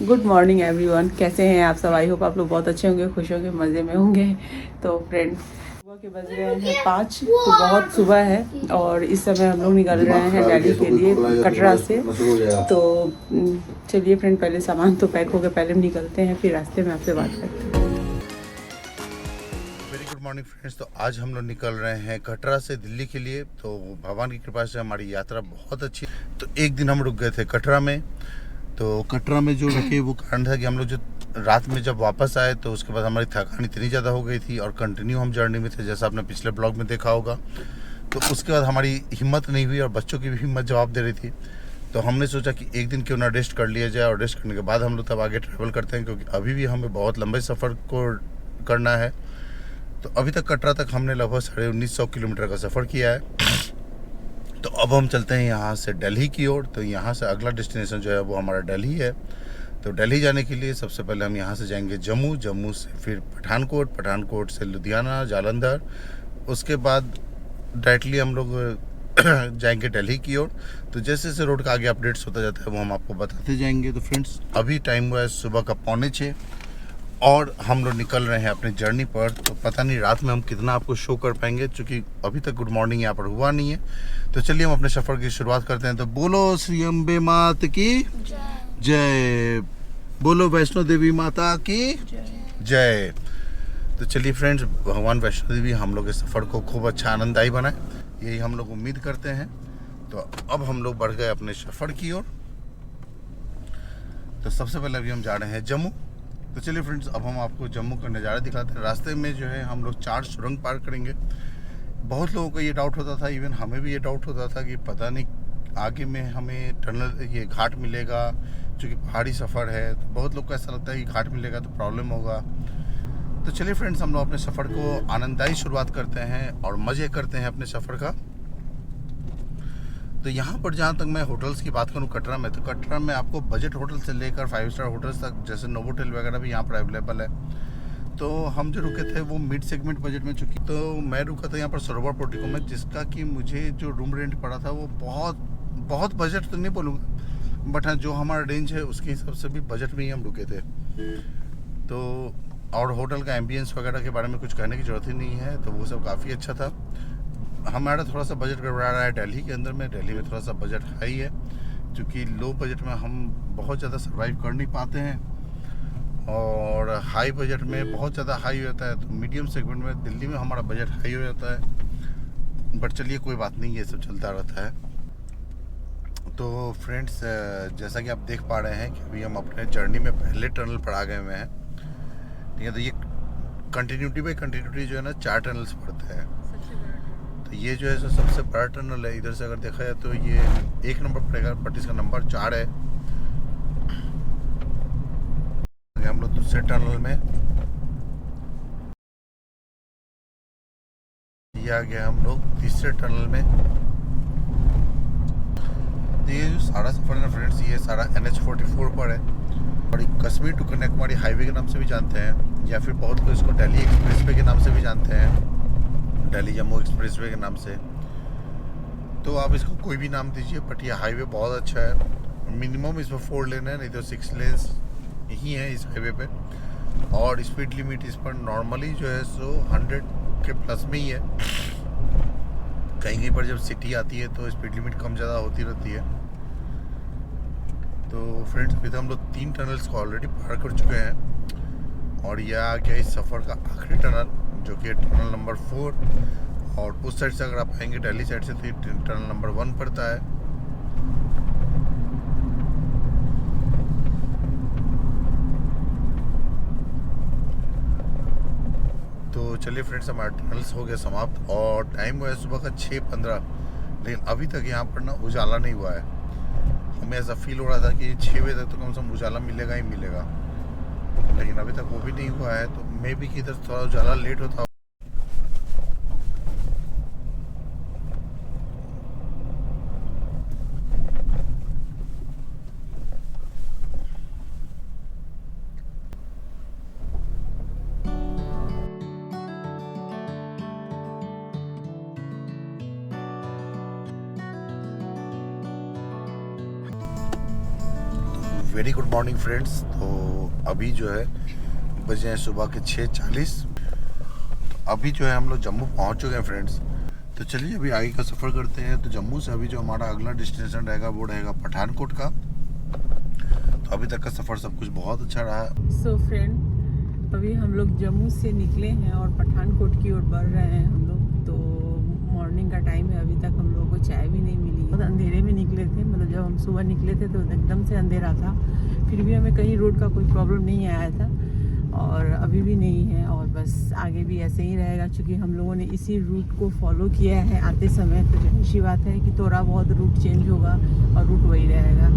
Good morning everyone, कैसे हैं आप सब। आई होप आप लोग बहुत अच्छे होंगे, खुश होंगे, मज़े में होंगे। तो फ्रेंड्स, सुबह के बज रहे हैं 5, तो बहुत सुबह है और इस समय हम लोग निकल रहे हैं दिल्ली के लिए कटरा से। तो चलिए फ्रेंड, पहले सामान तो पैक हो गया, पहले हम निकलते हैं, फिर रास्ते में आपसे बात करते हैं। Very good morning friends. तो आज हम लोग निकल रहे हैं कटरा से दिल्ली के लिए। तो भगवान की कृपा से हमारी यात्रा बहुत अच्छी। तो एक दिन हम रुक गए थे कटरा में। तो कटरा में जो रुके वो कारण था कि हम लोग जो रात में जब वापस आए तो उसके बाद हमारी थकान इतनी ज़्यादा हो गई थी और कंटिन्यू हम जर्नी में थे, जैसा आपने पिछले ब्लॉग में देखा होगा। तो उसके बाद हमारी हिम्मत नहीं हुई और बच्चों की भी हिम्मत जवाब दे रही थी। तो हमने सोचा कि एक दिन क्यों ना रेस्ट कर लिया जाए, और रेस्ट करने के बाद हम लोग तब आगे ट्रैवल करते हैं, क्योंकि अभी भी हमें बहुत लंबे सफ़र को करना है। तो अभी तक कटरा तक हमने लगभग 1950 किलोमीटर का सफ़र किया है। तो अब हम चलते हैं यहाँ से दिल्ली की ओर। तो यहाँ से अगला डेस्टिनेशन जो है वो हमारा दिल्ली है। तो दिल्ली जाने के लिए सबसे पहले हम यहाँ से जाएंगे जम्मू, जम्मू से फिर पठानकोट, पठानकोट से लुधियाना, जालंधर। उसके बाद डायरेक्टली हम लोग जाएंगे दिल्ली की ओर। तो जैसे जैसे रोड का आगे अपडेट्स होता जाता है वो हम आपको बताते जाएंगे। तो फ्रेंड्स, अभी टाइम हुआ है सुबह का 5:45 और हम लोग निकल रहे हैं अपनी जर्नी पर। तो पता नहीं रात में हम कितना आपको शो कर पाएंगे, क्योंकि अभी तक गुड मॉर्निंग यहाँ पर हुआ नहीं है। तो चलिए हम अपने सफ़र की शुरुआत करते हैं। तो बोलो श्री अम्बे मात की जय, बोलो वैष्णो देवी माता की जय। तो चलिए फ्रेंड्स, भगवान वैष्णो देवी हम लोग के सफ़र को खूब अच्छा आनंददायी बनाए, यही हम लोग उम्मीद करते हैं। तो अब हम लोग बढ़ गए अपने सफ़र की ओर। तो सबसे पहले अभी हम जा रहे हैं जम्मू। तो चलिए फ्रेंड्स, अब हम आपको जम्मू का नज़ारा दिखाते हैं। रास्ते में जो है हम लोग 4 सुरंग पार करेंगे। बहुत लोगों को ये डाउट होता था, इवन हमें भी ये डाउट होता था कि पता नहीं आगे में हमें टनल ये घाट मिलेगा, क्योंकि पहाड़ी सफ़र है। तो बहुत लोग को ऐसा लगता है कि घाट मिलेगा तो प्रॉब्लम होगा। तो चलिए फ्रेंड्स, हम लोग अपने सफ़र को आनंददायी शुरुआत करते हैं और मज़े करते हैं अपने सफ़र का। तो यहाँ पर जहाँ तक मैं होटल्स की बात करूँ कटरा में, तो कटरा में आपको बजट होटल से लेकर 5 स्टार होटल्स तक, जैसे नोवोटेल वगैरह भी यहाँ पर अवेलेबल है। तो हम जो रुके थे वो मिड सेगमेंट बजट में चुकी। तो मैं रुका था यहाँ पर सरोवर पोर्टिको में, जिसका कि मुझे जो रूम रेंट पड़ा था वो बहुत बहुत बजट तो नहीं बोलूँगा, बट हाँ जो हमारा रेंज है उसके हिसाब से भी बजट में ही हम रुके थे। तो और होटल का एम्बियंस वगैरह के बारे में कुछ कहने की ज़रूरत ही नहीं है, तो वो सब काफ़ी अच्छा था। हमारा थोड़ा सा बजट गड़बड़ा रहा है दिल्ली के अंदर में। दिल्ली में थोड़ा सा बजट हाई है, क्योंकि लो बजट में हम बहुत ज़्यादा सर्वाइव कर नहीं पाते हैं, और हाई बजट में बहुत ज़्यादा हाई हो जाता है। तो मीडियम सेगमेंट में दिल्ली में हमारा बजट हाई हो जाता है, बट चलिए कोई बात नहीं, ये सब चलता रहता है। तो फ्रेंड्स, जैसा कि आप देख पा रहे हैं कि अभी हम अपने जर्नी में पहले टनल पर आ गए हुए हैं। ठीक है, तो ये कंटिन्यूटी बाई कंटिन्यूटी जो है ना 4 टनल्स पड़ते हैं। तो ये जो है सो सबसे बड़ा टनल है। इधर से अगर देखा जाए तो ये 1 नंबर पड़ेगा, बट इसका नंबर 4 है। हम लोग दूसरे टनल में ये आ गया, हम लोग तीसरे टनल में। तो ये जो सारा सफ़र है फ्रेंड्स, ये सारा NH44 पर है, और कश्मीर टू कन्याकुमारी हाईवे के नाम से भी जानते हैं, या फिर बहुत लोग इसको दिल्ली एक्सप्रेसवे के नाम से भी जानते हैं, दिल्ली जम्मू एक्सप्रेसवे के नाम से। तो आप इसको कोई भी नाम दीजिए, बट ये हाईवे बहुत अच्छा है। मिनिमम इसमें 4 लेन है, नहीं तो 6 लेन्स ही है इस हाईवे पे। और स्पीड लिमिट इस पर नॉर्मली जो है सो 100 के प्लस में ही है। कहीं कहीं पर जब सिटी आती है तो स्पीड लिमिट कम ज़्यादा होती रहती है। तो फ्रेंड्स, अभी तो हम लोग 3 टनल्स को ऑलरेडी पार कर चुके हैं, और यह आ गया इस सफ़र का आखिरी टनल, जो कि टनल नंबर 4। और उस साइड से अगर आप आएंगे दिल्ली साइड से तो टनल नंबर 1 पड़ता है। तो चलिए फ्रेंड्स, हमारा टनल्स हो गया समाप्त, और टाइम हुआ है सुबह का 6:15, लेकिन अभी तक यहाँ पर ना उजाला नहीं हुआ है। हमें ऐसा फील हो रहा था कि 6 बजे तक तो कम से कम उजाला मिलेगा ही मिलेगा, लेकिन अभी तक वो भी नहीं हुआ है। तो मे बी कि इधर थोड़ा उजाला लेट होता। Very good morning friends. तो अभी जो है बजे हैं सुबह के 6:40। तो अभी जो है हम लोग जम्मू पहुंच चुके हैं फ्रेंड्स। तो चलिए अभी आगे का सफ़र करते हैं। तो जम्मू से अभी जो हमारा अगला डेस्टिनेशन रहेगा वो रहेगा पठानकोट का। तो अभी तक का सफ़र सब कुछ बहुत अच्छा रहा। सो फ्रेंड, अभी हम लोग जम्मू से निकले हैं और पठानकोट की ओर बढ़ रहे हैं हम लोग। तो मॉर्निंग का टाइम है, अभी तक हम लोगों को चाय भी नहीं मिली। बहुत अंधेरे में निकले थे, मतलब जब हम सुबह निकले थे तो एकदम से अंधेरा था। फिर भी हमें कहीं रोड का कोई प्रॉब्लम नहीं आया था और अभी भी नहीं है, और बस आगे भी ऐसे ही रहेगा क्योंकि हम लोगों ने इसी रूट को फॉलो किया है आते समय। तो अच्छी बात है कि थोड़ा बहुत रूट चेंज होगा और रूट वही रहेगा।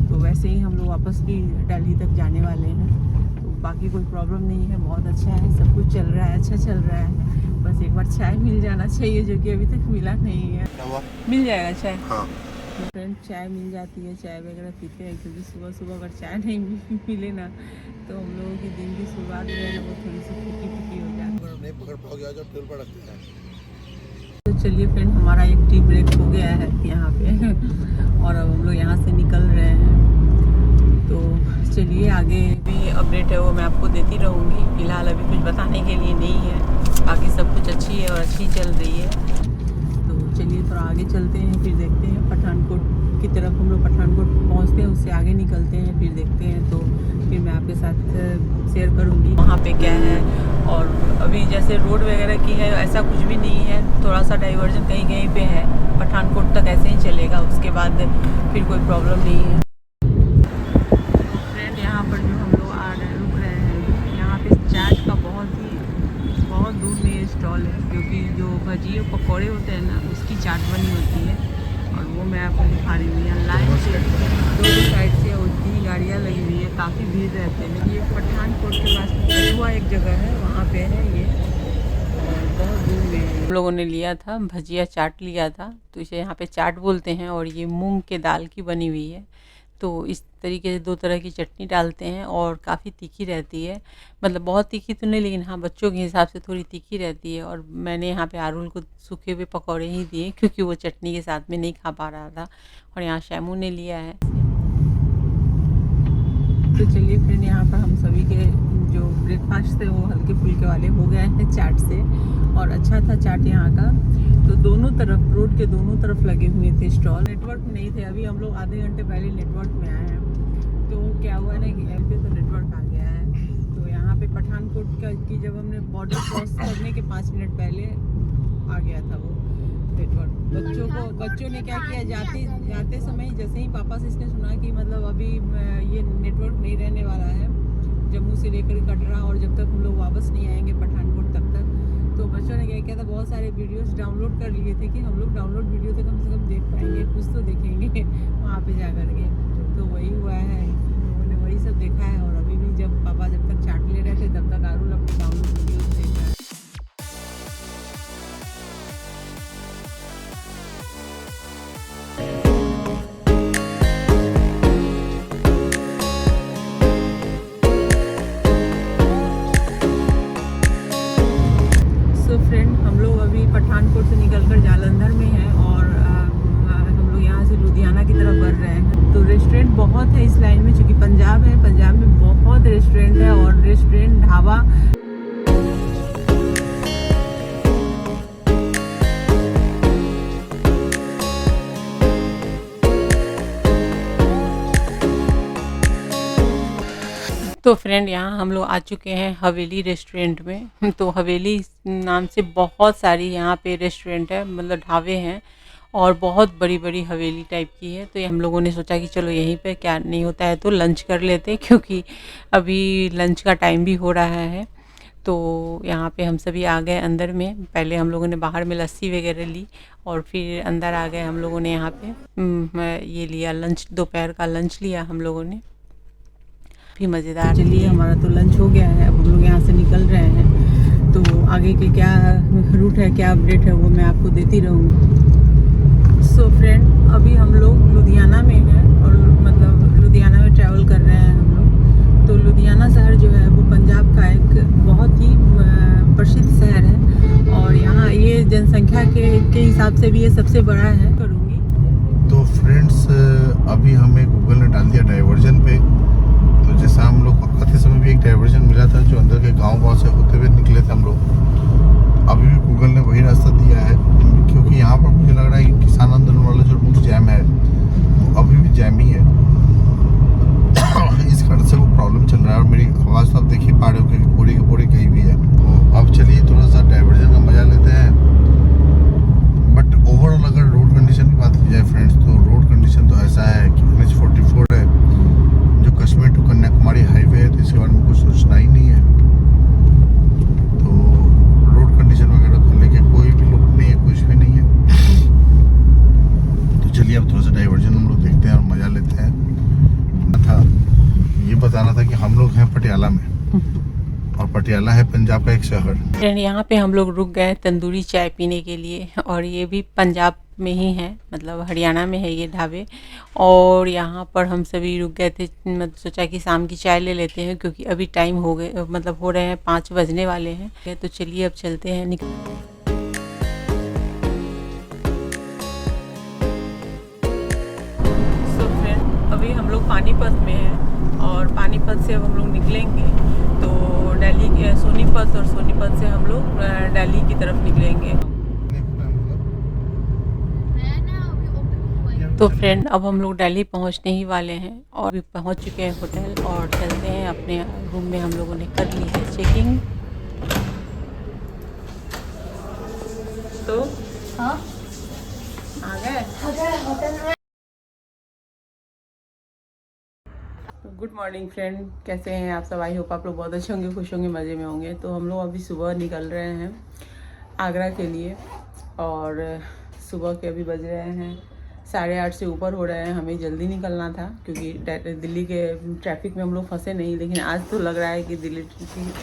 तो वैसे ही हम लोग वापस भी दिल्ली तक जाने वाले हैं। तो बाकी कोई प्रॉब्लम नहीं है, बहुत अच्छा है, सब कुछ चल रहा है, अच्छा चल रहा है। बस एक बार चाय मिल जाना चाहिए, जो कि अभी तक मिला नहीं है। मिल जाएगा चाय? हाँ फ्रेंड, चाय मिल जाती है, चाय वगैरह पीते हैं क्योंकि सुबह सुबह अगर चाय नहीं मिले ना तो हम लोगों की दिन की शुरुआत जो है ना वो थोड़ी सी फीकी फीकी हो जाती है। नहीं पकड़ पाओगे जो टेबल पर रखते हैं। तो चलिए फ्रेंड, हमारा एक टी ब्रेक हो गया है यहाँ पे और अब हम लोग यहाँ से निकल रहे हैं। तो चलिए आगे भी अपडेट है वो मैं आपको देती रहूँगी। फिलहाल अभी कुछ बताने के लिए नहीं है, बाकी सब कुछ अच्छी है और अच्छी चल रही है। तो चलिए थोड़ा आगे चलते हैं, फिर देखते हैं पठानकोट की तरफ। हम लोग पठानकोट पहुँचते हैं, उससे आगे निकलते हैं, फिर देखते हैं। तो फिर मैं आपके साथ शेयर करूँगी वहाँ पे क्या है। और अभी जैसे रोड वगैरह की है ऐसा कुछ भी नहीं है, थोड़ा सा डाइवर्जन कहीं कहीं पे है। पठानकोट तक ऐसे ही चलेगा, उसके बाद फिर कोई प्रॉब्लम नहीं है। फ्रेंड, यहाँ पर जो हम लोग रुक रहे हैं, यहाँ पे चाट का बहुत दूर में स्टॉल है, क्योंकि जो भजिए पकौड़े होते हैं ना उसकी चाट बनी होती है। और वो मैं आपको दिखा रही हूँ। यहाँ लाइन से दोनों साइड से उतनी ही गाड़ियाँ लगी हुई है, काफ़ी भीड़ रहते हैं। ये पठानकोट के पास कठुआ एक जगह है, वहाँ पे है ये, और बहुत दूर में है। हम लोगों ने लिया था भजिया चाट लिया था, तो इसे यहाँ पे चाट बोलते हैं। और ये मूंग के दाल की बनी हुई है। तो इस तरीके से 2 तरह की चटनी डालते हैं और काफ़ी तीखी रहती है। मतलब बहुत तीखी तो नहीं, लेकिन हाँ बच्चों के हिसाब से थोड़ी तीखी रहती है। और मैंने यहाँ पे आरुल को सूखे हुए पकौड़े ही दिए क्योंकि वो चटनी के साथ में नहीं खा पा रहा था। और यहाँ शैमू ने लिया है। तो चलिए फ्रेंड, यहाँ पर हम सभी के जो ब्रेकफास्ट थे वो हल्के फुल्के वाले हो गए हैं चाट से। और अच्छा था चाट यहाँ का। तो दोनों तरफ, रोड के दोनों तरफ लगे हुए थे स्टॉल। नेटवर्क नहीं थे, अभी हम लोग आधे घंटे पहले नेटवर्क में आए हैं। तो क्या हुआ ना कि एम पे तो नेटवर्क आ गया है। तो यहाँ पे पठानकोट की जब हमने बॉर्डर क्रॉस करने के 5 मिनट पहले आ गया था वो नेटवर्क। बच्चों ने क्या किया, जाते समय जैसे ही पापा से इसने सुना कि मतलब अभी ये नेटवर्क नहीं रहने वाला है जम्मू से लेकर कटरा, और जब तक हम लोग वापस नहीं आएंगे पठानकोट तब तक। तो बच्चों ने क्या किया था, बहुत सारे वीडियोस डाउनलोड कर लिए थे कि हम लोग डाउनलोड वीडियो तो कम से कम देख पाएंगे, कुछ तो देखेंगे वहाँ पे जा कर के। तो वही हुआ है, उन्होंने वही सब देखा है। और अभी भी जब पापा जब तक चाट ले रहे थे तब तक आरुल अपने डाउनलोड वीडियोस देख रहा है। फ्रेंड, हम लोग अभी पठानकोट से निकलकर जालंधर में हैं और हम लोग यहाँ से लुधियाना की तरफ बढ़ रहे हैं। तो रेस्टोरेंट बहुत है इस लाइन में, क्योंकि पंजाब है, पंजाब में बहुत रेस्टोरेंट है और रेस्टोरेंट ढाबा। तो फ्रेंड, यहाँ हम लोग आ चुके हैं हवेली रेस्टोरेंट में। तो हवेली नाम से बहुत सारी यहाँ पे रेस्टोरेंट है, मतलब ढाबे हैं, और बहुत बड़ी बड़ी हवेली टाइप की है। तो हम लोगों ने सोचा कि चलो यहीं पे क्या नहीं होता है तो लंच कर लेते, क्योंकि अभी लंच का टाइम भी हो रहा है। तो यहाँ पे हम सभी आ गए अंदर में। पहले हम लोगों ने बाहर में लस्सी वगैरह ली और फिर अंदर आ गए हम लोगों ने। यहाँ पे ये लिया लंच, दोपहर का लंच लिया हम लोगों ने, भी मज़ेदार। चलिए हमारा तो लंच हो गया है, अब हम लोग यहाँ से निकल रहे हैं। तो आगे के क्या रूट है, क्या अपडेट है वो मैं आपको देती रहूँगी। सो फ्रेंड, अभी हम लोग लुधियाना में हैं और मतलब लुधियाना में ट्रैवल कर रहे हैं हम लोग। तो लुधियाना शहर जो है वो पंजाब का एक बहुत ही प्रसिद्ध शहर है और यहाँ ये जनसंख्या के हिसाब से भी ये सबसे बड़ा है। करूँगी तो फ्रेंड्स, अभी हमें गूगल ने डाल दिया डाइवर्जन पे। तो जैसा हम लोग आते समय भी एक डाइवर्जन मिला था जो अंदर के गाँव से होते हुए निकले थे हम लोग। अभी भी गूगल ने वही रास्ता दिया है, क्योंकि यहाँ पर मुझे लग रहा है कि किसान आंदोलन वाला जो रूट जैम है वो अभी भी जैम ही है। इस कारण से वो प्रॉब्लम चल रहा है और मेरी आवाज़ तो आप देख ही पा रहे हो कि पूरी की पूरी गई हुई है। तो अब चलिए थोड़ा सा डाइवर्जन का मजा लेते हैं। बट ओवरऑल अगर रोड कंडीशन की बात की जाए फ्रेंड्स, तो रोड कंडीशन तो ऐसा है कि NH-44 है जो कश्मीर टू कन्याकुमारी हाईवे है, तो इसके बारे में कुछ सोचना ही नहीं है। तो रोड कंडीशन वगैरह को लेके कोई भी लुक नहीं है, कुछ भी नहीं है। तो चलिए अब थोड़ा सा डाइवर्जन हम लोग देखते हैं और मजा लेते हैं। था ये बताना था कि हम लोग हैं पटियाला में और पटियाला है पंजाब का एक शहर। यहाँ पे हम लोग रुक गए तंदूरी चाय पीने के लिए, और ये भी पंजाब में ही है, मतलब हरियाणा में है ये ढाबे। और यहाँ पर हम सभी रुक गए थे, मतलब सोचा कि शाम की चाय ले लेते हैं, क्योंकि अभी टाइम हो गए, मतलब हो रहे हैं 5 बजने वाले हैं। तो चलिए अब चलते हैं। सो फ्रेंड, अभी हम लोग पानीपत में हैं और पानीपत से अब हम लोग निकलेंगे तो दिल्ली के सोनीपत, और सोनीपत से हम लोग दिल्ली की तरफ निकलेंगे। तो फ्रेंड, अब हम लोग दिल्ली पहुंचने ही वाले हैं और अभी पहुंच चुके हैं होटल, और चलते हैं अपने रूम में। हम लोगों ने कर ली है चेकिंग। तो हाँ आ गए होटल में। गुड मॉर्निंग फ्रेंड, कैसे हैं आप सब? आई होप आप लोग बहुत अच्छे होंगे, खुश होंगे, मज़े में होंगे। तो हम लोग अभी सुबह निकल रहे हैं आगरा के लिए, और सुबह के अभी बज रहे हैं 8:30 से ऊपर हो रहे हैं। हमें जल्दी निकलना था क्योंकि दिल्ली के ट्रैफिक में हम लोग फंसे नहीं, लेकिन आज तो लग रहा है कि दिल्ली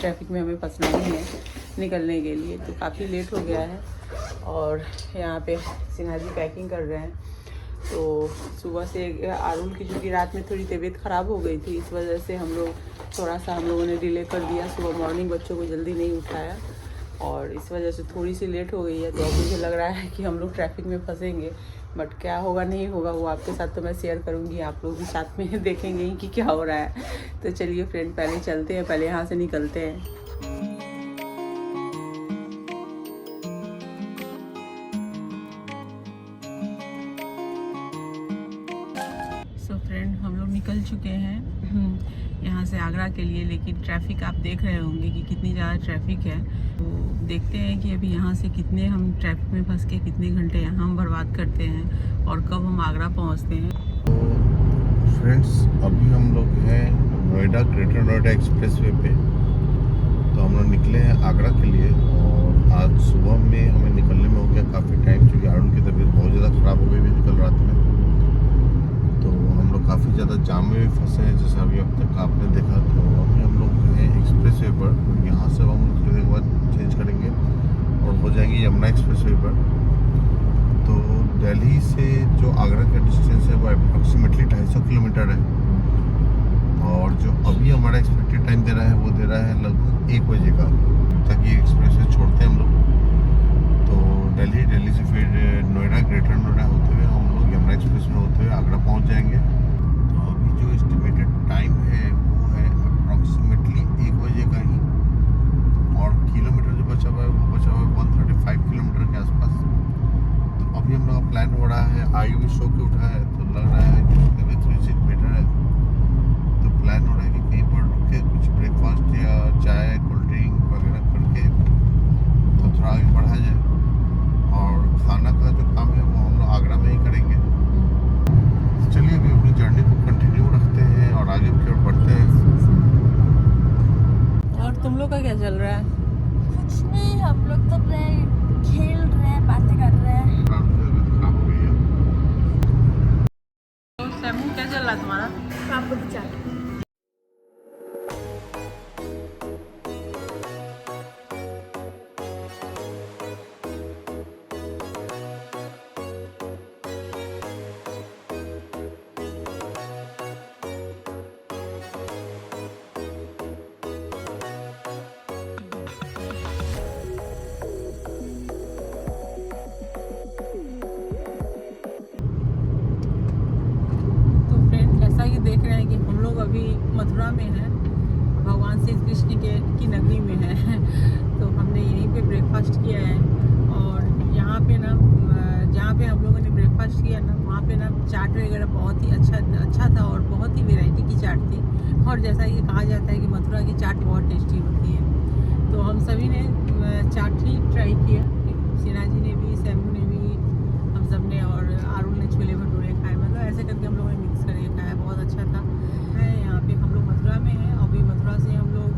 ट्रैफिक में हमें फंसना ही है निकलने के लिए। तो काफ़ी लेट हो गया है और यहाँ पे सिन्हा जी पैकिंग कर रहे हैं। तो सुबह से आरुल की चूँकि रात में थोड़ी तबीयत ख़राब हो गई थी, इस वजह से हम लोगों ने डिले कर दिया। सुबह मॉर्निंग बच्चों को जल्दी नहीं उठाया और इस वजह से थोड़ी सी लेट हो गई है। तो अब मुझे लग रहा है कि हम लोग ट्रैफिक में फंसेंगे, बट क्या होगा नहीं होगा वो आपके साथ तो मैं शेयर करूँगी, आप लोग भी साथ में देखेंगे ही कि क्या हो रहा है। तो चलिए फ्रेंड, पहले चलते हैं, पहले यहाँ से निकलते हैं। फ्रेंड, हम लोग निकल चुके हैं यहाँ से आगरा के लिए, लेकिन ट्रैफिक आप देख रहे होंगे कि कितनी ज़्यादा ट्रैफिक है। तो देखते हैं कि अभी यहाँ से कितने हम ट्रैफिक में फंस के कितने घंटे यहाँ हम बर्बाद करते हैं और कब हम आगरा पहुँचते हैं। तो फ्रेंड्स, अभी हम लोग हैं नोएडा, ग्रेटर नोएडा एक्सप्रेसवे पे। तो हम लोग निकले हैं आगरा के लिए और आज सुबह में हमें निकलने में हो गया काफ़ी टाइम, क्योंकि अरुण की तबीयत बहुत ज़्यादा ख़राब हो गई थी कल रात में। तो हम लोग काफ़ी ज़्यादा जाम में भी फंसे हैं, जैसा अभी अब तक आपने देखा। तो अभी हम लोग हैं एक्सप्रेसवे पर, यहाँ से हम लोग थोड़ी देर बाद चेंज करेंगे और हो जाएंगे यमुना एक्सप्रेसवे पर। तो दिल्ली से जो आगरा का डिस्टेंस है वो अप्रॉक्सीमेटली 250 किलोमीटर है, और जो अभी हमारा एक्सपेक्टेड टाइम दे रहा है वो दे रहा है लगभग 1 बजे का, तक ये एक्सप्रेसवे छोड़ते हैं हम लोग। तो दिल्ली से फिर नोएडा, ग्रेटर नोएडा होते हुए हम लोग यमुना एक्सप्रेस में होते हुए आगरा पहुंच जाएंगे। तो अभी जो एस्टिमेटेड टाइम है वो है अप्रॉक्सीमेटली 1 बजे का ही, और किलोमीटर जो बचा हुआ है वो बचा हुआ है 135 किलोमीटर के आसपास। तो अभी हम लोग का प्लान हो रहा है, आयु भी सो के उठा है तो लग रहा है कि तबीयत थोड़ी सी बेटर है। तो प्लान हो रहा है कि कहीं पर रुक के कुछ ब्रेकफास्ट या चाय, कोल्ड ड्रिंक वगैरह करके तो थोड़ा आगे बढ़ा जाए, और खाना का जो काम है वो हम लोग आगरा में ही करेंगे। तो चलिए अभी अपनी जर्नी को कंटिन्यू रखते हैं और आगे की ओर बढ़ते हैं। और तुम लोग का क्या चल रहा है? कुछ नहीं, हम लोग तो खेल रहे हैं, बातें कर रहे हैं। खराब हो गई है। तो सैमू, क्या चल रहा है तुम्हारा? पापड़ चाट। देख रहे हैं कि हम लोग अभी श्री कृष्ण की नगरी में है। तो हमने यहीं पे ब्रेकफास्ट किया है और यहाँ पे ना जहाँ पे हम लोगों ने ब्रेकफास्ट किया ना वहाँ पे ना चाट वगैरह बहुत ही अच्छा था और बहुत ही वैरायटी की चाट थी। और जैसा ये कहा जाता है कि मथुरा की चाट बहुत टेस्टी होती है, तो हम सभी ने चाट ही ट्राई किया। सिन्हा जी ने भी, सैमू ने भी, हम सब ने, और आरुल ने छोले भटूरे खाए। मतलब ऐसे करके हम लोगों ने मिक्स करके खाया, बहुत अच्छा था। यहाँ पे हम लोग मथुरा में हैं, अभी मथुरा से हम लोग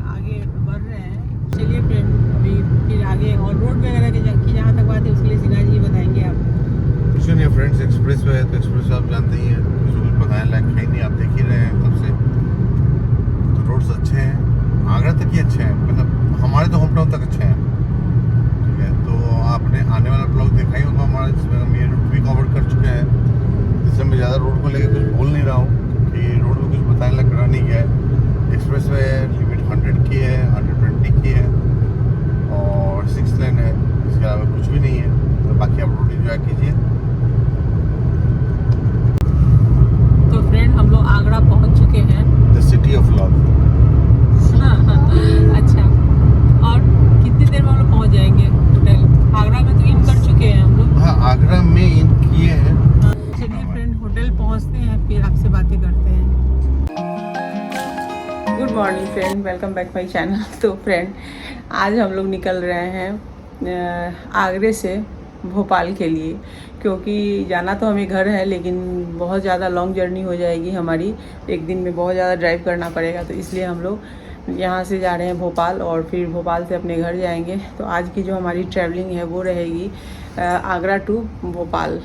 आगे बढ़ रहे हैं। चलिए फ्रेंड, अभी फिर आगे और रोड वगैरह की जहाँ तक बात है उसके लिए सिन्हा जी बताएंगे आप। सुनिए फ्रेंड्स, एक्सप्रेस वे है तो एक्सप्रेस वे आप जानते ही हैं, कुछ बताने लायक है नहीं, आप देख ही रहे हैं तब से। तो रोड्स अच्छे हैं, आगरा तक ही अच्छे हैं, मतलब हमारे तो होम टाउन तक अच्छे हैं। ठीक है, तो आपने आने वाला ब्लॉग देखा ही होगा हमारा, जिसमें हम ये रूट भी कवर कर चुके हैं। इससे मैं ज़्यादा रोड को लेकर कुछ बोल नहीं रहा हूँ कि रोड में कुछ बताने लायक रहा नहीं गया है। एक्सप्रेस वे लिमिट 100 की है, 120 की है और 6 लेन है, इसके अलावा कुछ भी नहीं है। तो बाकी आप रोड इंजॉय कीजिए। तो फ्रेंड, हम लोग आगरा पहुंच चुके हैं, द सिटी ऑफ लव। अच्छा, और कितनी देर में हम लोग पहुंच जाएंगे होटल? आगरा में तो इन कर चुके हैं हम लोग। हाँ, आगरा में इन किए हैं। चलिए फ्रेंड, होटल पहुंचते हैं, फिर आपसे बातें करते हैं। Good morning friend, welcome back my channel. तो फ्रेंड, आज हम लोग निकल रहे हैं आगरे से भोपाल के लिए, क्योंकि जाना तो हमें घर है लेकिन बहुत ज़्यादा लॉन्ग जर्नी हो जाएगी हमारी, एक दिन में बहुत ज़्यादा ड्राइव करना पड़ेगा। तो इसलिए हम लोग यहाँ से जा रहे हैं भोपाल और फिर भोपाल से अपने घर जाएंगे। तो आज की जो हमारी ट्रैवलिंग है वो रहेगी आगरा टू भोपाल।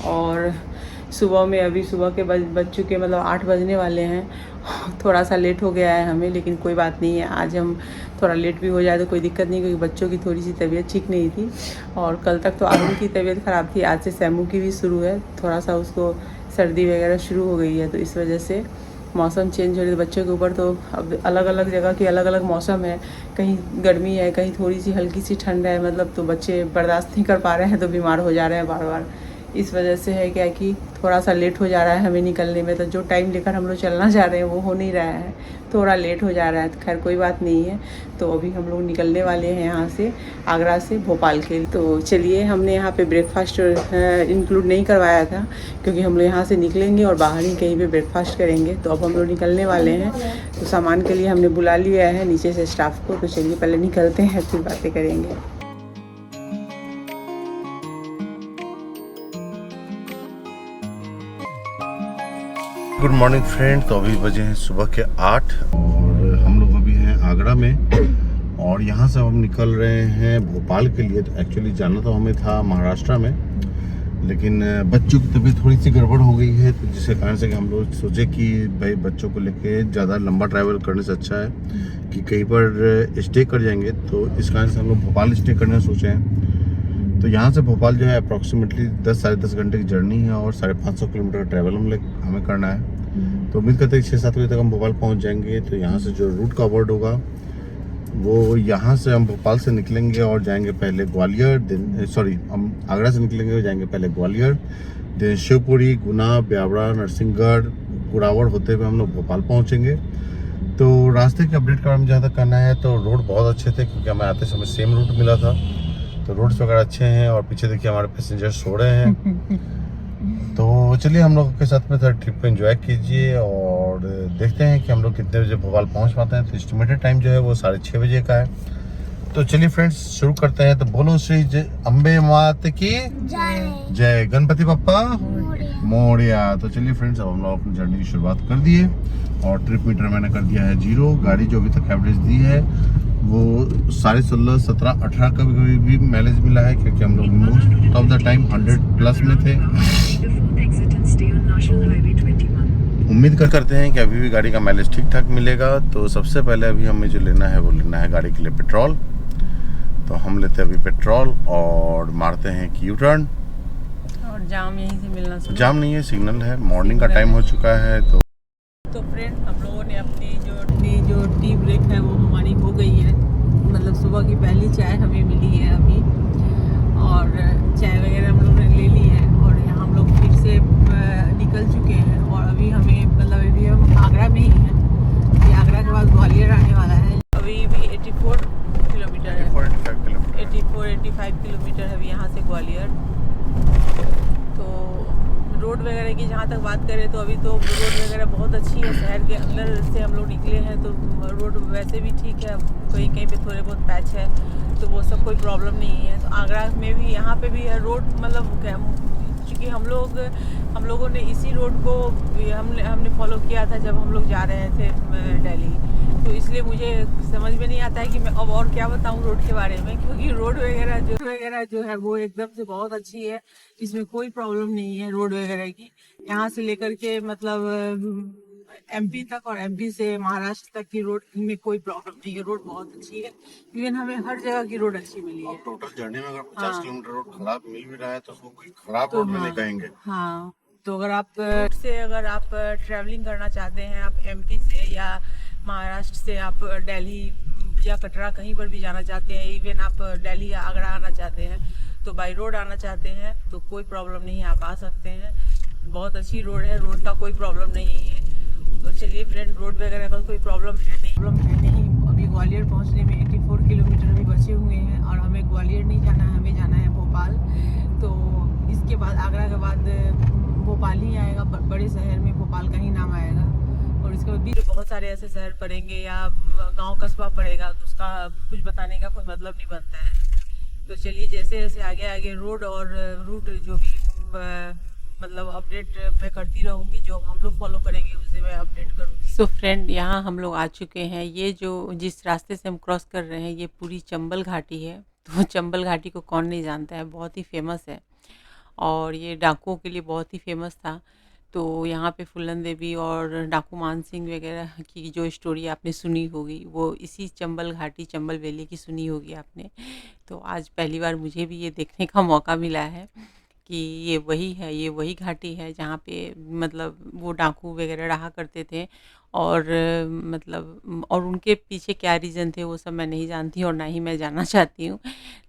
और सुबह में, अभी सुबह के बज चुके, मतलब 8 बजने वाले हैं। थोड़ा सा लेट हो गया है हमें, लेकिन कोई बात नहीं है। आज हम थोड़ा लेट भी हो जाए तो कोई दिक्कत नहीं, क्योंकि बच्चों की थोड़ी सी तबीयत ठीक नहीं थी और कल तक तो आरुल की तबीयत ख़राब थी। आज से सैमू की भी शुरू है, थोड़ा सा उसको सर्दी वगैरह शुरू हो गई है। तो इस वजह से मौसम चेंज हो रही है बच्चों के ऊपर। तो अब अलग अलग जगह की अलग अलग मौसम है, कहीं गर्मी है, कहीं थोड़ी सी हल्की सी ठंड है, मतलब तो बच्चे बर्दाश्त नहीं कर पा रहे हैं तो बीमार हो जा रहे हैं बार बार। इस वजह से है क्या कि थोड़ा सा लेट हो जा रहा है हमें निकलने में। तो जो टाइम लेकर हम लोग चलना चाह रहे हैं वो हो नहीं रहा है, थोड़ा लेट हो जा रहा है। तो खैर कोई बात नहीं है। तो अभी हम लोग निकलने वाले हैं यहाँ से, आगरा से भोपाल के लिए। तो चलिए, हमने यहाँ पे ब्रेकफास्ट इंक्लूड नहीं करवाया था, क्योंकि हम लोग यहाँ से निकलेंगे और बाहर ही कहीं पे ब्रेकफास्ट करेंगे। तो अब हम लोग निकलने वाले हैं। तो सामान के लिए हमने बुला लिया है नीचे से स्टाफ को। तो चलिए पहले निकलते हैं, फिर बातें करेंगे। गुड मॉर्निंग फ्रेंड, तो अभी बजे हैं सुबह के 8 और हम लोग अभी हैं आगरा में और यहाँ से हम निकल रहे हैं भोपाल के लिए। तो एक्चुअली जाना तो हमें था महाराष्ट्र में, लेकिन बच्चों की तबीयत थोड़ी सी गड़बड़ हो गई है। तो जिसके कारण से हम लोग सोचे कि भाई बच्चों को लेके ज़्यादा लंबा ट्रैवल करने से अच्छा है कि कहीं पर स्टे कर जाएंगे। तो इस कारण से हम लोग भोपाल स्टे करने सोचे हैं। तो यहाँ से भोपाल जो है अप्रॉक्सीमेटली 10 साढ़े 10 घंटे की जर्नी है और 550 किलोमीटर का ट्रैवल हमें करना है। तो उम्मीद करते हैं 6-7 बजे तक हम भोपाल पहुँच जाएंगे। तो यहाँ से जो रूट का अवॉर्ड होगा वो यहाँ से हम भोपाल से निकलेंगे और जाएंगे पहले ग्वालियर, हम आगरा से निकलेंगे और जाएंगे पहले ग्वालियर, देन शिवपुरी, गुना, ब्यावरा, नरसिंहगढ़, कुरावड़ होते हुए हम लोग भोपाल पहुँचेंगे। तो रास्ते की अपडेट का हमें जहाँ तक करना है, तो रोड बहुत अच्छे थे क्योंकि हमें आते समय सेम रूट मिला था। तो रोड्स वगैरह अच्छे हैं और पीछे देखिए हमारे पैसेंजर सो रहे हैं। तो चलिए हम लोग के साथ में ट्रिप को एंजॉय कीजिए और देखते हैं कि हम लोग कितने बजे भोपाल पहुंच पाते हैं। तो एस्टिमेटेड टाइम जो है वो 6:30 बजे का है। तो चलिए फ्रेंड्स शुरू करते हैं। तो बोलो श्री अम्बे मात की जय, गणपति बप्पा मोरिया। तो चलिए फ्रेंड्स, अब हम लोग अपनी जर्नी की शुरुआत कर दिए और ट्रिप मीटर मैंने कर दिया है 0। गाड़ी जो अभी तक एवरेज दी है वो 16.5, 17, 18 का भी माइलेज मिला है, क्योंकि हम लोग मोस्ट ऑफ द टाइम 100+ में थे। उम्मीद करते हैं कि अभी भी गाड़ी का माइलेज ठीक ठाक मिलेगा। तो सबसे पहले अभी हमें जो लेना है वो लेना है गाड़ी के लिए पेट्रोल। तो हम लेते हैं अभी पेट्रोल और मारते हैं एक यू टर्न। और जाम यहीं से मिलना शुरू। जाम नहीं है, सिग्नल है, मॉर्निंग का टाइम हो चुका है। तो फ्रेंड, हम लोगों ने अपनी जो टी ब्रेक है वो हमारी हो गई है। मतलब सुबह की पहली चाय हमें मिली है अभी, और चाय वगैरह हम लोगों ने ले ली है और यहाँ हम लोग फिर से निकल चुके हैं। और अभी हम आगरा में ही हैं। ये आगरा के बाद ग्वालियर आने वाला यहाँ तक बात करें तो अभी तो रोड वगैरह बहुत अच्छी है। शहर के अंदर से हम लोग निकले हैं तो रोड वैसे भी ठीक है, कहीं कहीं पे थोड़े बहुत पैच है, तो वो सब कोई प्रॉब्लम नहीं है। तो आगरा में भी यहाँ पे भी रोड मतलब क्योंकि हम लोगों ने इसी रोड को हमने फॉलो किया था जब हम लोग जा रहे थे दिल्ली, तो इसलिए मुझे समझ में नहीं आता है कि मैं अब और क्या बताऊं रोड के बारे में, क्योंकि रोड वगैरह जो है वो एकदम से बहुत अच्छी है। इसमें कोई प्रॉब्लम नहीं है रोड वगैरह की। यहाँ से लेकर के मतलब एमपी तक और एमपी से महाराष्ट्र तक की रोड में कोई प्रॉब्लम नहीं है। रोड बहुत अच्छी है, इवन हमें हर जगह की रोड अच्छी मिली है। टोटल जर्नी में अगर 50 किलोमीटर रोड खराब मिल भी रहा है तो उसको कोई खराब रोड में नहीं कहेंगे। हाँ, तो अगर आप ट्रैवलिंग करना चाहते हैं, आप एमपी से या महाराष्ट्र से आप दिल्ली या कटरा कहीं पर भी जाना चाहते हैं, इवन आप दिल्ली या आगरा आना चाहते हैं, तो बाई रोड आना चाहते हैं तो कोई प्रॉब्लम नहीं है, आप आ सकते हैं। बहुत अच्छी रोड है, रोड का कोई प्रॉब्लम नहीं है। तो चलिए फ्रेंड, रोड वगैरह का कोई प्रॉब्लम है नहीं। अभी ग्वालियर पहुंचने में 84 किलोमीटर अभी बचे हुए हैं और हमें ग्वालियर नहीं जाना है, हमें जाना है भोपाल। तो इसके बाद आगरा के बाद भोपाल ही आएगा, बड़े शहर में भोपाल का ही नाम आएगा। और इसके बाद भी बहुत सारे ऐसे शहर पड़ेंगे या गांव कस्बा पड़ेगा, तो उसका कुछ बताने का कोई मतलब नहीं बनता है। तो चलिए जैसे जैसे आगे रोड और रूट जो भी मतलब अपडेट मैं करती रहूँगी, जो हम लोग फॉलो करेंगे उसे मैं अपडेट करूँगी। सो फ्रेंड, यहाँ हम लोग आ चुके हैं। ये जो जिस रास्ते से हम क्रॉस कर रहे हैं ये पूरी चंबल घाटी है। तो चंबल घाटी को कौन नहीं जानता है, बहुत ही फेमस है और ये डाकुओं के लिए बहुत ही फेमस था। तो यहाँ पे फुल्लन देवी और डाकू मान सिंह वगैरह की जो स्टोरी आपने सुनी होगी वो इसी चंबल घाटी, चंबल वैली की सुनी होगी आपने। तो आज पहली बार मुझे भी ये देखने का मौका मिला है कि ये वही घाटी है जहाँ पे मतलब वो डाकू वगैरह रहा करते थे। और मतलब और उनके पीछे क्या रीज़न थे वो सब मैं नहीं जानती और ना ही मैं जानना चाहती हूँ,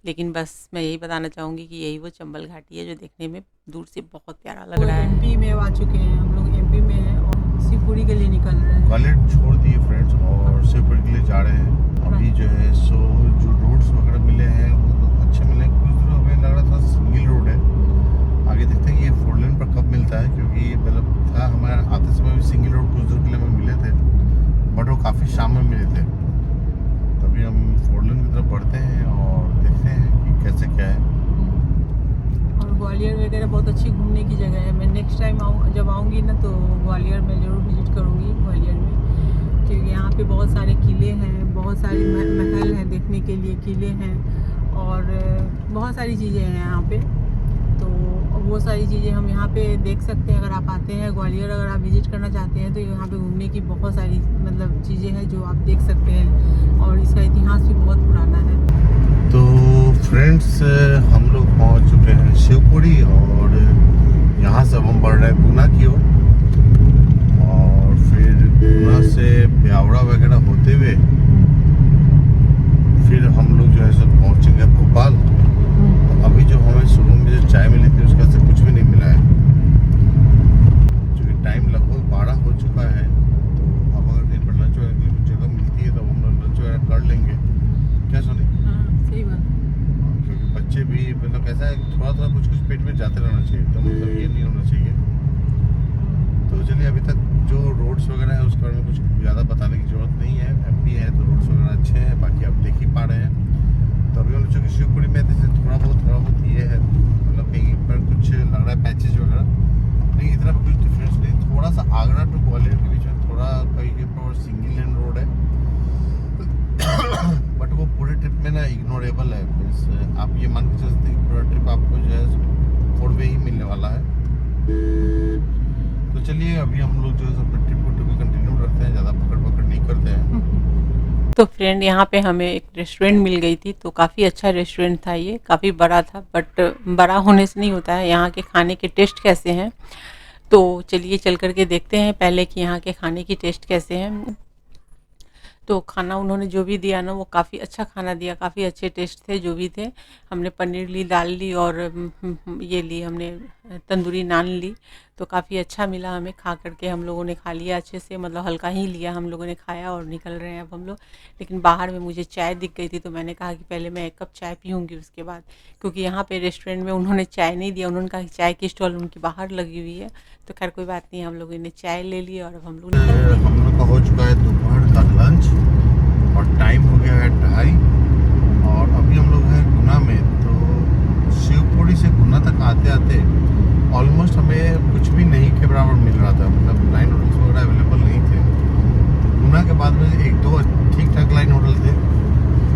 लेकिन बस मैं यही बताना चाहूँगी कि यही वो चंबल घाटी है जो देखने में दूर से बहुत प्यारा लग रहा है। एमपी में आ चुके हैं हम लोग, एमपी में हैं और शिवपुरी के लिए निकल रहे हैं। ग्वालियर छोड़ दिए फ्रेंड्स और शिवपुरी के लिए जा रहे हैं अभी जो है। सो जो रोड्स वगैरह मिले हैं वो तो अच्छे मिले, कुछ दूर हमें लग रहा था सिंगल रोड है। आगे देखते हैं कि ये 4 लेन पर कब मिलता है, क्योंकि मतलब था हमारे आते समय भी सिंगल रोड कुछ दूर के लिए हमें मिले थे, बट वो काफ़ी शाम में मिले थे। तभी हम 4 लेन की तरफ बढ़ते हैं और देखते हैं कि कैसे क्या है। और ग्वालियर वगैरह बहुत अच्छी घूमने की जगह है। मैं नेक्स्ट टाइम जब आऊँगी ना तो ग्वालियर में ज़रूर विजिट करूँगी ग्वालियर में, क्योंकि यहाँ पे बहुत सारे किले हैं, बहुत सारी महल हैं देखने के लिए, किले हैं और बहुत सारी चीज़ें हैं यहाँ पे। तो वो सारी चीज़ें हम यहाँ पे देख सकते हैं। अगर आप आते हैं ग्वालियर, अगर आप विजिट करना चाहते हैं तो यहाँ पे घूमने की बहुत सारी मतलब चीज़ें हैं जो आप देख सकते हैं और इसका इतिहास भी बहुत पुराना है। तो फ्रेंड्स, हम लोग पहुँच चुके हैं शिवपुरी और यहाँ से हम बढ़ रहे हैं गुना की ओर और फिर गुना से ब्यावड़ा वगैरह होते हुए फिर हम लोग जो है सब पहुँचेंगे भोपाल। अभी जो हमें सुबह में जो चाय मिली थी उसका से कुछ भी नहीं मिला है, क्योंकि टाइम लगभग 12 हो चुका है। तो अब अगर कहीं पर लंच वगैरह की जगह मिलती है तो हम लोग लंच वगैरह कर लेंगे, क्या सुनी? हाँ, सही बात। क्योंकि बच्चे भी मतलब कैसा है, थोड़ा थोड़ा कुछ पेट में जाते रहना चाहिए, तो मतलब ये नहीं होना चाहिए। तो चलिए, अभी तक जो रोड्स वगैरह है उसके बारे में कुछ ज़्यादा बताने की ज़रूरत नहीं है। एमपी है तो रोड्स वगैरह अच्छे हैं, बाकी आप देख ही पा रहे हैं। तो अभी हम लोग शिवपुरी में जैसे थोड़ा बहुत ये है, मतलब कहीं पर कुछ लग रहा है पैचेज वगैरह, लेकिन इतना कुछ डिफरेंस नहीं। थोड़ा सा आगरा टू ग्वालियर के बीच में थोड़ा कहीं पर सिंगल लेन रोड है, बट वो पूरे ट्रिप में ना इग्नोरेबल है। मीन्स आप ये मान के चल सकते हैं पूरा ट्रिप आपको जो है 4 वे ही मिलने वाला है। तो चलिए, अभी हम लोग जो है अपने ट्रिप को कंटिन्यू रखते हैं, ज़्यादा पकड़ नहीं करते हैं। तो फ्रेंड, यहाँ पे हमें एक रेस्टोरेंट मिल गई थी, तो काफ़ी अच्छा रेस्टोरेंट था, ये काफ़ी बड़ा था, बट बड़ा होने से नहीं होता है यहाँ के खाने के टेस्ट कैसे हैं। तो चलिए चल कर के देखते हैं पहले कि यहाँ के खाने की टेस्ट कैसे हैं। तो खाना उन्होंने जो भी दिया ना वो काफ़ी अच्छा खाना दिया, काफ़ी अच्छे टेस्ट थे जो भी थे। हमने पनीर ली, दाल ली और ये ली हमने तंदूरी नान ली, तो काफ़ी अच्छा मिला हमें। खा करके हम लोगों ने खा लिया अच्छे से, मतलब हल्का ही लिया हम लोगों ने, खाया और निकल रहे हैं अब हम लोग। लेकिन बाहर में मुझे चाय दिख गई थी तो मैंने कहा कि पहले मैं 1 कप चाय पीऊँगी उसके बाद, क्योंकि यहाँ पे रेस्टोरेंट में उन्होंने चाय नहीं दिया। उन्होंने कहा कि चाय की स्टॉल उनकी बाहर लगी हुई है। तो खैर कोई बात नहीं, हम लोगों ने चाय ले ली और अब हम लोग निकल रहे हैं। हम लोग का हो चुका है दोपहर का लंच और टाइम हो गया है 2:30 और अभी हम लोग हैं गुना में। तो शिवपुरी से गुना तक आते आते ऑलमोस्ट हमें कुछ भी नहीं के बराबर मिल रहा था, मतलब लाइन होटल्स वगैरह अवेलेबल नहीं थे। तो गुना के बाद में 1-2 ठीक ठाक लाइन होटल थे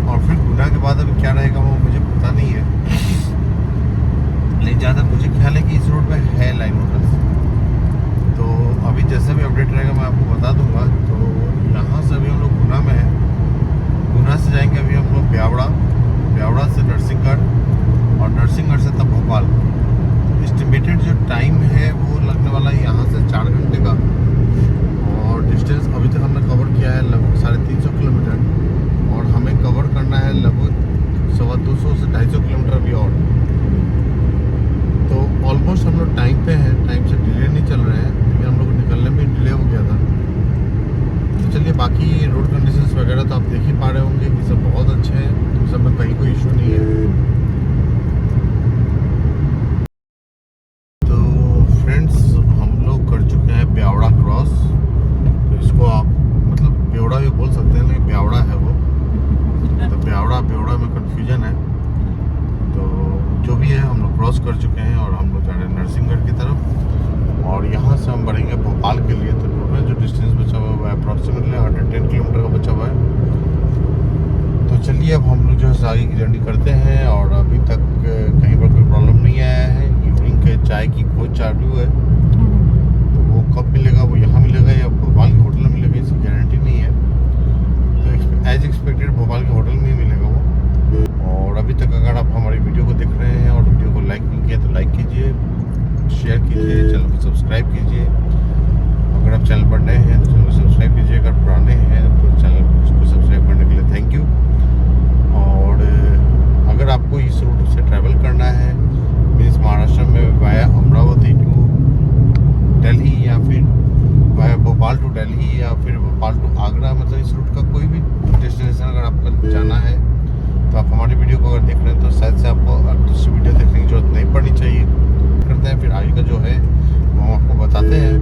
और फिर गुना के बाद अभी क्या रहेगा वो मुझे पता नहीं है, लेकिन ज़्यादा मुझे ख्याल है कि इस रोड पे है लाइन होटल्स। तो अभी जैसा भी अपडेट रहेगा मैं आपको बता दूंगा। तो यहाँ से अभी हम लोग गुना में हैं, गुना से जाएंगे अभी हम लोग ब्यावड़ा, ब्यावड़ा से नरसिंहगढ़ और नरसिंहगढ़ से तब भोपाल। एस्टिमेटेड जो टाइम है वो लगने वाला है यहाँ से 4 घंटे का और डिस्टेंस अभी तक हमने कवर किया है लगभग 350 किलोमीटर और हमें कवर करना है लगभग 250 से 250 किलोमीटर अभी और। तो ऑलमोस्ट हम लोग टाइम पे हैं, टाइम से डिले नहीं चल रहे हैं, लेकिन हम लोग निकलने में डिले हो गया था। तो चलिए बाकी रोड कंडीशंस वगैरह तो आप देख ही पा रहे होंगे कि सब बहुत अच्छे हैं, सब में कहीं कोई इशू नहीं है। तो फ्रेंड्स हम लोग कर चुके हैं ब्यावड़ा क्रॉस। तो इसको आप मतलब ब्यावड़ा भी बोल सकते हैं, लेकिन ब्यावड़ा है वो, तो ब्यावड़ा में कन्फ्यूजन है। तो जो भी है हम लोग क्रॉस कर चुके हैं और हम लोग जा रहे हैं नरसिंहगढ़ की तरफ और यहाँ से हम बढ़ेंगे भोपाल के लिए। तो टोटल जो डिस्टेंस बचा हुआ है अप्रॉक्सीमेटली 110 किलोमीटर का बचा हुआ है। तो चलिए अब हम लोग जो है आगे की जर्नी करते हैं और अभी तक कहीं पर कोई प्रॉब्लम नहीं आया है। इवनिंग के चाय की खोज चालू है, तो वो कब मिलेगा, वो यहाँ मिलेगा या भोपाल के होटल में मिलेगा इसकी गारंटी नहीं है। तो एज एक्सपेक्टेड भोपाल के होटल में ही मिलेगा वो। और अभी तक अगर आप हमारी वीडियो को देख रहे हैं और वीडियो को लाइक नहीं किया तो लाइक कीजिए, शेयर कीजिए, चैनल को सब्सक्राइब कीजिए। अगर आप चैनल पर नए हैं तो चैनल को सब्सक्राइब कीजिए, अगर पुराने हैं तो चैनल को सब्सक्राइब करने के लिए थैंक यू। और अगर आपको इस रूट से ट्रैवल करना है मीन्स महाराष्ट्र में वाया अमरावती टू दिल्ली या फिर वाया भोपाल टू दिल्ली या फिर भोपाल टू आगरा, मतलब इस रूट का कोई भी डेस्टिनेशन अगर आपको जाना है तो आप हमारी वीडियो को अगर देख रहे हैं तो शायद से आपको दूसरी वीडियो देखने की जरूरत नहीं पड़नी चाहिए। करते हैं फिर आगे का जो है वो हम आपको बताते हैं।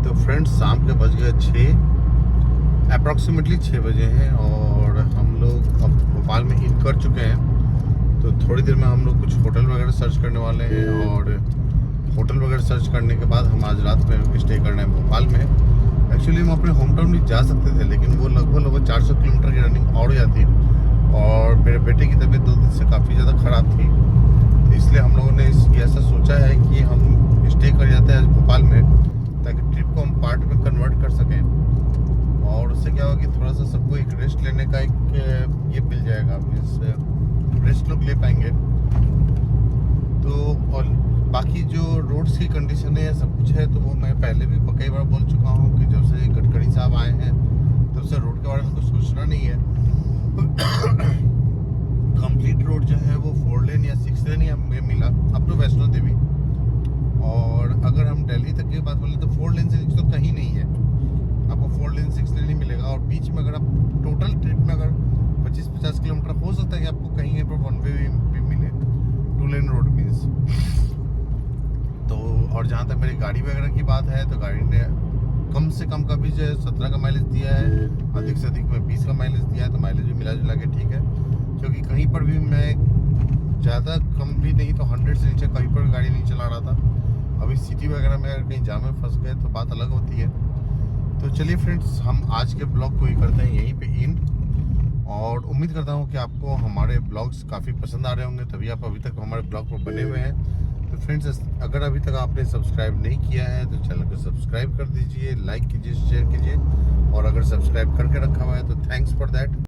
तो फ्रेंड्स शाम के बज गए 6, अप्रॉक्सीमेटली 6 बजे हैं और हम लोग अब भोपाल में इन कर चुके हैं। तो थोड़ी देर में हम लोग कुछ होटल वगैरह सर्च करने वाले हैं और होटल वगैरह सर्च करने के बाद हम आज रात में स्टे करना है भोपाल में। एक्चुअली हम अपने होम टाउन भी जा सकते थे, लेकिन वो लगभग 400 किलोमीटर की रनिंग और हो जाती और मेरे बेटे की तबीयत 2 दिन से काफ़ी ज़्यादा ख़राब थी, तो इसलिए हम लोगों ने ऐसा सोचा है कि हम स्टे कर जाते हैं आज भोपाल में, ताकि ट्रिप को हम पार्ट में कन्वर्ट कर सकें और उससे क्या होगा कि थोड़ा सा सबको एक रेस्ट लेने का एक ये मिल जाएगा, मीन्स रेस्ट लोग ले पाएंगे। तो और बाकी जो रोड्स की कंडीशन है सब कुछ है तो वो मैं पहले भी कई बार बोल चुका हूँ कि जब से गडकरी साहब आए हैं तब से रोड के बारे में कुछ सोचना नहीं है। कंप्लीट रोड जो है वो 4 लेन या 6 लेन हमें मिला अप टू वैष्णो देवी, और अगर हम दिल्ली तक की बात बोलें तो 4 लेन से नीचे तो कहीं नहीं है, आपको 4 लेन 6 लेन ही मिलेगा। और बीच में अगर आप टोटल ट्रिप में अगर 25-50 किलोमीटर हो सकता है कि आपको कहीं पर 1 वे भी मिले, 2 लेन रोड मीन्स। तो और जहाँ तक मेरी गाड़ी वगैरह की बात है तो गाड़ी ने कम से कम का भी जो है 17 का माइलेज दिया है, अधिक से अधिक में 20 का माइलेज दिया है, तो माइलेज भी मिला जुला के ठीक है। क्योंकि कहीं पर भी मैं ज़्यादा कम भी नहीं तो 100 से नीचे कहीं पर गाड़ी नहीं चला रहा था। अभी सिटी वगैरह में अगर कहीं जाम में फंस गए तो बात अलग होती है। तो चलिए फ्रेंड्स हम आज के ब्लॉग को ही करते हैं यहीं पे इन, और उम्मीद करता हूँ कि आपको हमारे ब्लॉग्स काफ़ी पसंद आ रहे होंगे, तभी आप अभी तक हमारे ब्लॉग पर बने हुए हैं। तो फ्रेंड्स अगर अभी तक आपने सब्सक्राइब नहीं किया है तो चैनल को सब्सक्राइब कर दीजिए, लाइक कीजिए, शेयर कीजिए, और अगर सब्सक्राइब करके रखा हुआ है तो थैंक्स फॉर दैट।